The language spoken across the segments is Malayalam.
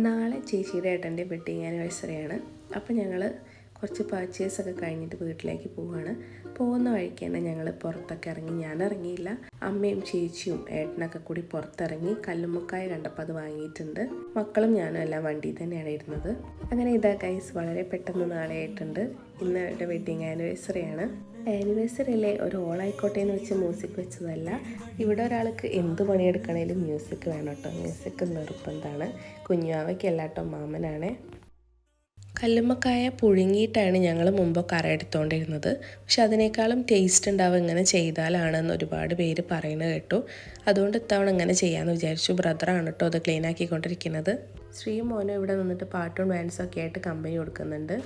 നാളെ ചേച്ചിയുടെ ഏട്ടൻ്റെ വെഡ്ഡിങ് ആനിവേഴ്സറിയാണ്. അപ്പോൾ ഞങ്ങൾ കുറച്ച് പർച്ചേസൊക്കെ കഴിഞ്ഞിട്ട് വീട്ടിലേക്ക് പോവുകയാണ്. പോകുന്ന വഴിക്ക് തന്നെ ഞങ്ങൾ പുറത്തൊക്കെ ഇറങ്ങി. ഞാൻ ഇറങ്ങിയില്ല, അമ്മയും ചേച്ചിയും ഏട്ടനൊക്കെ കൂടി പുറത്തിറങ്ങി. കല്ലുമ്മക്കായ കണ്ടപ്പോൾ അത് വാങ്ങിയിട്ടുണ്ട്. മക്കളും ഞാനും എല്ലാം വണ്ടിയിൽ തന്നെയാണ് ഇരുന്നത്. അങ്ങനെ ഇതാ ഗൈസ്, വളരെ പെട്ടെന്ന് നാളെ ആയിട്ടുണ്ട്. ഇന്ന് അവരുടെ വെഡ്ഡിങ് ആനിവേഴ്സറിയാണ്. ആനിവേഴ്സറിയിലെ ഒരു ഓളായിക്കോട്ടെ എന്ന് വെച്ച് മ്യൂസിക് വെച്ചതല്ല. ഇവിടെ ഒരാൾക്ക് എന്ത് പണിയെടുക്കണേലും മ്യൂസിക് വേണം കേട്ടോ. മ്യൂസിക് നിർബന്ധമാണ്. കുഞ്ഞാവയ്ക്കല്ല കേട്ടോ, മാമനാണ്. കല്ലുമ്മക്കായ പുഴുങ്ങിയിട്ടാണ് ഞങ്ങൾ മുമ്പ് കറ എടുത്തുകൊണ്ടിരുന്നത്. പക്ഷെ അതിനേക്കാളും ടേസ്റ്റ് ഉണ്ടാവും ഇങ്ങനെ ചെയ്താലാണെന്ന് ഒരുപാട് പേര് പറയുന്നത് കേട്ടു. അതുകൊണ്ട് ഇത്തവണ ഇങ്ങനെ ചെയ്യാമെന്ന് വിചാരിച്ചു. ബ്രദറാണ് കേട്ടോ അത് ക്ലീൻ ആക്കിക്കൊണ്ടിരിക്കുന്നത്. മോനും ഇവിടെ നിന്നിട്ട് പാട്ടും ഡാൻസും ഒക്കെ ആയിട്ട് കമ്പനി കൊടുക്കുന്നുണ്ട്.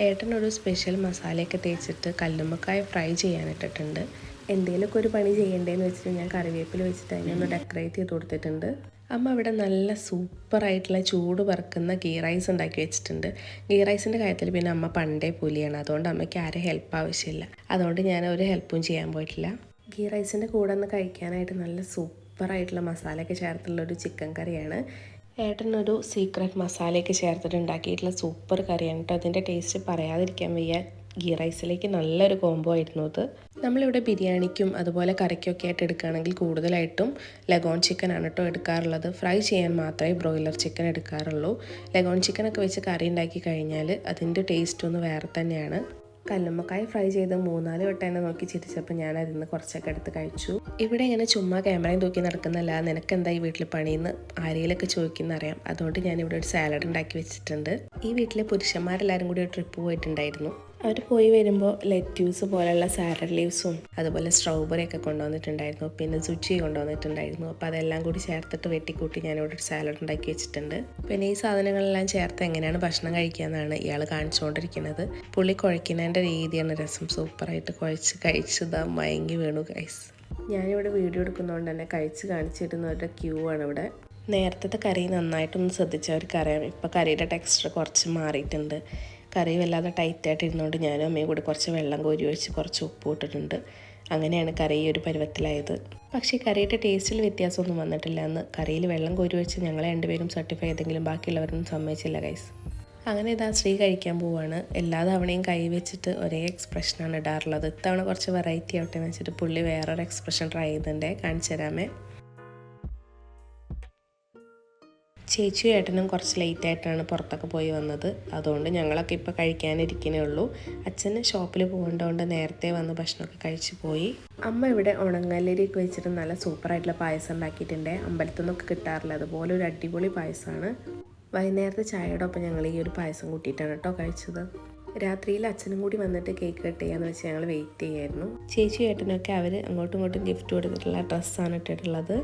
ഏട്ടനൊരു സ്പെഷ്യൽ മസാലയൊക്കെ തേച്ചിട്ട് കല്ലുമ്മക്കായ ഫ്രൈ ചെയ്യാനിട്ടിട്ടുണ്ട്. എന്തെങ്കിലുമൊക്കെ ഒരു പണി ചെയ്യേണ്ടതെന്ന് വെച്ചിട്ട് ഞാൻ കറിവേപ്പില വെച്ചിട്ട് അതിനൊന്ന് ഡെക്കറേറ്റ് ചെയ്ത് കൊടുത്തിട്ടുണ്ട്. അമ്മ ഇവിടെ നല്ല സൂപ്പറായിട്ടുള്ള ചൂട് പറക്കുന്ന ഗീ റൈസ് ഉണ്ടാക്കി വെച്ചിട്ടുണ്ട്. ഗീ റൈസിൻ്റെ കാര്യത്തിൽ പിന്നെ അമ്മ പണ്ടേ പുലിയാണ്. അതുകൊണ്ട് അമ്മയ്ക്ക് ആരും ഹെൽപ്പ് ആവശ്യമില്ല. അതുകൊണ്ട് ഞാൻ ഒരു ഹെൽപ്പും ചെയ്യാൻ പോയിട്ടില്ല. ഗീ റൈസിൻ്റെ കൂടെ ഒന്ന് കഴിക്കാനായിട്ട് നല്ല സൂപ്പറായിട്ടുള്ള മസാലയൊക്കെ ചേർത്തുള്ളൊരു ചിക്കൻ കറിയാണ്. ഏട്ടനൊരു സീക്രട്ട് മസാലയൊക്കെ ചേർത്തിട്ട് ഉണ്ടാക്കിയിട്ടുള്ള സൂപ്പർ കറിയാണ് കേട്ടോ. അതിൻ്റെ ടേസ്റ്റ് പറയാതിരിക്കാൻ വയ്യ. ഗീ റൈസിലേക്ക് നല്ലൊരു കോംബോ ആയിരുന്നു അത്. നമ്മളിവിടെ ബിരിയാണിക്കും അതുപോലെ കറിക്കൊക്കെ ആയിട്ട് എടുക്കുകയാണെങ്കിൽ കൂടുതലായിട്ടും ലഗോൺ ചിക്കനാണ് കേട്ടോ എടുക്കാറുള്ളത്. ഫ്രൈ ചെയ്യാൻ മാത്രമേ ബ്രോയിലർ ചിക്കൻ എടുക്കാറുള്ളൂ. ലഗോൺ ചിക്കനൊക്കെ വെച്ച് കറി ഉണ്ടാക്കി കഴിഞ്ഞാൽ അതിൻ്റെ ടേസ്റ്റ് ഒന്ന് വേറെ തന്നെയാണ്. കല്ലുമ്മക്കായ ഫ്രൈ ചെയ്ത് 3-4 വട്ടം എന്നെ നോക്കി ചിരിച്ചപ്പോൾ ഞാൻ അതിൽ നിന്ന് കുറച്ചൊക്കെ എടുത്ത് കഴിച്ചു. ഇവിടെ ഇങ്ങനെ ചുമ്മാ ക്യാമറയും തൂക്കി നടക്കുന്നല്ല, നിനക്കെന്താ ഈ വീട്ടിൽ പണിയെന്ന് ആരെയിലൊക്കെ ചോദിക്കുന്നറിയാം. അതുകൊണ്ട് ഞാനിവിടെ ഒരു സാലഡ് ഉണ്ടാക്കി വെച്ചിട്ടുണ്ട്. ഈ വീട്ടിലെ പുരുഷന്മാരെല്ലാവരും കൂടി ഒരു ട്രിപ്പ് പോയിട്ടുണ്ടായിരുന്നു. അവർ പോയി വരുമ്പോൾ ലെറ്റ്യൂസ് പോലെയുള്ള സാലഡ് ലീവ്സും അതുപോലെ സ്ട്രോബെറി ഒക്കെ കൊണ്ടുവന്നിട്ടുണ്ടായിരുന്നു. പിന്നെ സുച്ചി കൊണ്ടുവന്നിട്ടുണ്ടായിരുന്നു. അപ്പോൾ അതെല്ലാം കൂടി ചേർത്തിട്ട് വെട്ടിക്കൂട്ടി ഞാനിവിടെ ഒരു സാലഡ് ഉണ്ടാക്കി വെച്ചിട്ടുണ്ട്. പിന്നെ ഈ സാധനങ്ങളെല്ലാം ചേർത്ത് എങ്ങനെയാണ് ഭക്ഷണം കഴിക്കുകയെന്നാണ് ഇയാൾ കാണിച്ചുകൊണ്ടിരിക്കുന്നത്. പുള്ളി കുഴക്കുന്നതിൻ്റെ രീതിയാണ് രസം. സൂപ്പറായിട്ട് കുഴച്ച് കഴിച്ചതാ മയങ്ങി വീണു ഗൈസ്. ഞാനിവിടെ വീഡിയോ എടുക്കുന്നതുകൊണ്ട് തന്നെ കഴിച്ച് കാണിച്ചിരുന്നവരുടെ ക്യൂ ആണ് ഇവിടെ. നേരത്തെ കറി നന്നായിട്ടൊന്ന് ശ്രദ്ധിച്ചവർക്ക് അറിയാം. ഇപ്പോൾ കറിയുടെ ടെക്സ്ചർ കുറച്ച് മാറിയിട്ടുണ്ട്. കറി വല്ലാതെ ടൈറ്റായിട്ട് ഇരുന്നുകൊണ്ട് ഞാനും അമ്മയും കൂടി കുറച്ച് വെള്ളം കോരി ഒഴിച്ച് കുറച്ച് ഉപ്പ് ഇട്ടിട്ടുണ്ട്. അങ്ങനെയാണ് കറി ഈ ഒരു പരുവത്തിലായത്. പക്ഷേ കറിയുടെ ടേസ്റ്റിൽ വ്യത്യാസമൊന്നും വന്നിട്ടില്ല. എന്ന് കറിയിൽ വെള്ളം കോരി ഒഴിച്ച് ഞങ്ങൾ രണ്ടുപേരും സർട്ടിഫൈ ചെയ്തെങ്കിലും ബാക്കിയുള്ളവരൊന്നും സമ്മതിച്ചില്ല ഗൈസ്. അങ്ങനെ ഇതാ ശ്രീ കഴിക്കാൻ പോവാണ്. എല്ലാ തവണയും കൈ വെച്ചിട്ട് ഒരേ എക്സ്പ്രഷനാണ് ഇടാറുള്ളത്. ഇത്തവണ കുറച്ച് വെറൈറ്റി ആവട്ടെ എന്ന് വെച്ചിട്ട് പുള്ളി വേറൊരു എക്സ്പ്രഷൻ ട്രൈ ചെയ്യുന്നുണ്ട്. കാണിച്ചു തരാമേ. ചേച്ചിയും ഏട്ടനും കുറച്ച് ലേറ്റായിട്ടാണ് പുറത്തൊക്കെ പോയി വന്നത്. അതുകൊണ്ട് ഞങ്ങളൊക്കെ ഇപ്പോൾ കഴിക്കാനിരിക്കുന്നേ ഉള്ളൂ. അച്ഛന് ഷോപ്പിൽ പോകേണ്ടതുകൊണ്ട് നേരത്തെ വന്ന് ഭക്ഷണമൊക്കെ കഴിച്ച് പോയി. അമ്മ ഇവിടെ ഉണങ്ങല്ലരിയൊക്കെ വെച്ചിട്ട് നല്ല സൂപ്പറായിട്ടുള്ള പായസം ഉണ്ടാക്കിയിട്ടുണ്ട്. അമ്പലത്തിൽ നിന്നൊക്കെ കിട്ടാറില്ല അതുപോലെ ഒരു അടിപൊളി പായസമാണ്. വൈകുന്നേരത്തെ ചായയുടെ ഒപ്പം ഞങ്ങൾ ഈ ഒരു പായസം കൂട്ടിയിട്ടാണ് കേട്ടോ കഴിച്ചത്. രാത്രിയിൽ അച്ഛനും കൂടി വന്നിട്ട് കേക്ക് കട്ട് ചെയ്യാന്ന് വെച്ച് ഞങ്ങൾ വെയിറ്റ് ചെയ്യായിരുന്നു. ചേച്ചിയും ഏട്ടനൊക്കെ അവർ അങ്ങോട്ടും ഇങ്ങോട്ടും ഗിഫ്റ്റ് കൊടുത്തിട്ടുള്ള ഡ്രസ്സാണ് ഇട്ടിട്ടുള്ളത്.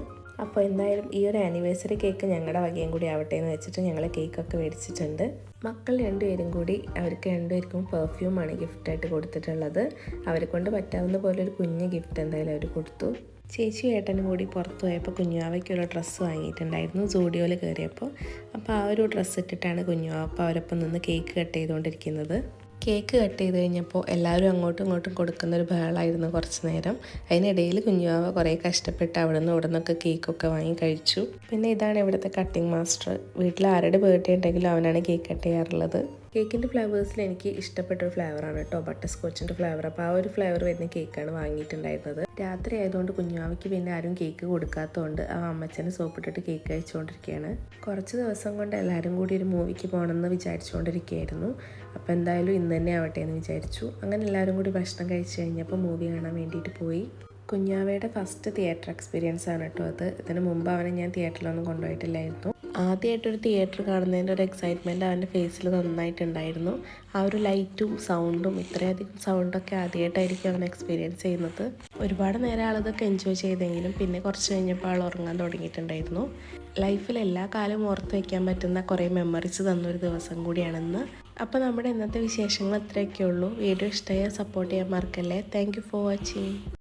അപ്പോൾ എന്തായാലും ഈ ഒരു ആനിവേഴ്സറി കേക്ക് ഞങ്ങളുടെ വകയും കൂടി ആവട്ടെ എന്ന് വെച്ചിട്ട് ഞങ്ങൾ കേക്കൊക്കെ മേടിച്ചിട്ടുണ്ട്. മക്കൾ രണ്ടുപേരും കൂടി അവർക്ക് രണ്ടുപേർക്കും പെർഫ്യൂമാണ് ഗിഫ്റ്റായിട്ട് കൊടുത്തിട്ടുള്ളത്. അവരെ കൊണ്ട് പറ്റാവുന്ന പോലെ ഒരു കുഞ്ഞ് ഗിഫ്റ്റ് എന്തായാലും അവർ കൊടുത്തു. ചേച്ചിയും ഏട്ടനും കൂടി പുറത്ത് പോയപ്പോൾ കുഞ്ഞുവാവയ്ക്കൊരു ഡ്രസ്സ് വാങ്ങിയിട്ടുണ്ടായിരുന്നു സൂഡിയോയിൽ കയറിയപ്പോൾ. അപ്പോൾ ആ ഒരു ഡ്രസ്സ് ഇട്ടിട്ടാണ് കുഞ്ഞുവാവ അപ്പോൾ അവരൊപ്പം നിന്ന് കേക്ക് കട്ട് ചെയ്തുകൊണ്ടിരിക്കുന്നത്. കേക്ക് കട്ട് ചെയ്ത് കഴിഞ്ഞപ്പോൾ എല്ലാവരും അങ്ങോട്ടും ഇങ്ങോട്ടും കൊടുക്കുന്നൊരു ബഹളമായിരുന്നു കുറച്ച് നേരം. അതിനിടയിൽ കുഞ്ഞുവാവ കുറേ കഷ്ടപ്പെട്ട് അവിടെ നിന്ന് ഇവിടെ നിന്നൊക്കെ കേക്കൊക്കെ വാങ്ങി കഴിച്ചു. പിന്നെ ഇതാണ് ഇവിടുത്തെ കട്ടിങ് മാസ്റ്റർ. വീട്ടിൽ ആരുടെ ബർത്ത്ഡേ ഉണ്ടെങ്കിലും അവനാണ് കേക്ക് കട്ട് ചെയ്യാറുള്ളത്. കേക്കിൻ്റെ ഫ്ലേവേഴ്സിൽ എനിക്ക് ഇഷ്ടപ്പെട്ടൊരു ഫ്ലേവറാണ് കേട്ടോ, ബട്ടർ സ്കോച്ചിൻ്റെ ഫ്ലേവർ. അപ്പോൾ ആ ഒരു ഫ്ലേവർ വരുന്ന കേക്കാണ് വാങ്ങിയിട്ടുണ്ടായിരുന്നത്. രാത്രി ആയതുകൊണ്ട് കുഞ്ഞുവാവയ്ക്ക് പിന്നെ ആരും കേക്ക് കൊടുക്കാത്തതുകൊണ്ട് ആ അമ്മച്ചനെ സോപ്പിട്ടിട്ട് കേക്ക് കഴിച്ചുകൊണ്ടിരിക്കുകയാണ്. കുറച്ച് ദിവസം കൊണ്ട് എല്ലാവരും കൂടി ഒരു മൂവിക്ക് പോകണമെന്ന് വിചാരിച്ചുകൊണ്ടിരിക്കുകയായിരുന്നു. അപ്പോൾ എന്തായാലും ഇന്ന് തന്നെ ആവട്ടെ എന്ന് വിചാരിച്ചു. അങ്ങനെ എല്ലാവരും കൂടി ഭക്ഷണം കഴിച്ച് കഴിഞ്ഞപ്പോൾ മൂവി കാണാൻ വേണ്ടിയിട്ട് പോയി. കുഞ്ഞാവയുടെ ഫസ്റ്റ് തിയേറ്റർ എക്സ്പീരിയൻസ് ആണ് കേട്ടോ അത്. ഇതിന് മുമ്പ് അവനെ ഞാൻ തിയേറ്ററിലൊന്നും കൊണ്ടുപോയിട്ടില്ലായിരുന്നു. ആദ്യമായിട്ടൊരു തിയേറ്റർ കാണുന്നതിൻ്റെ ഒരു എക്സൈറ്റ്മെൻറ്റ് അവൻ്റെ ഫേസിൽ നന്നായിട്ടുണ്ടായിരുന്നു. ആ ഒരു ലൈറ്റും സൗണ്ടും ഇത്രയധികം സൗണ്ടൊക്കെ ആദ്യമായിട്ടായിരിക്കും അവൻ എക്സ്പീരിയൻസ് ചെയ്യുന്നത്. ഒരുപാട് നേരം ആളതൊക്കെ എൻജോയ് ചെയ്തെങ്കിലും പിന്നെ കുറച്ച് കഴിഞ്ഞപ്പോൾ ആൾ ഉറങ്ങാൻ തുടങ്ങിയിട്ടുണ്ടായിരുന്നു. ലൈഫിൽ എല്ലാ കാലവും ഓർത്ത് വയ്ക്കാൻ പറ്റുന്ന കുറേ മെമ്മറീസ് തന്നൊരു ദിവസം കൂടിയാണെന്ന്. അപ്പോൾ നമ്മുടെ ഇന്നത്തെ വിശേഷങ്ങൾ അത്രയൊക്കെ ഉള്ളൂ. വീഡിയോ ഇഷ്ടമായാൽ സപ്പോർട്ട് ചെയ്യാൻ മറക്കല്ലേ. Thank you for watching.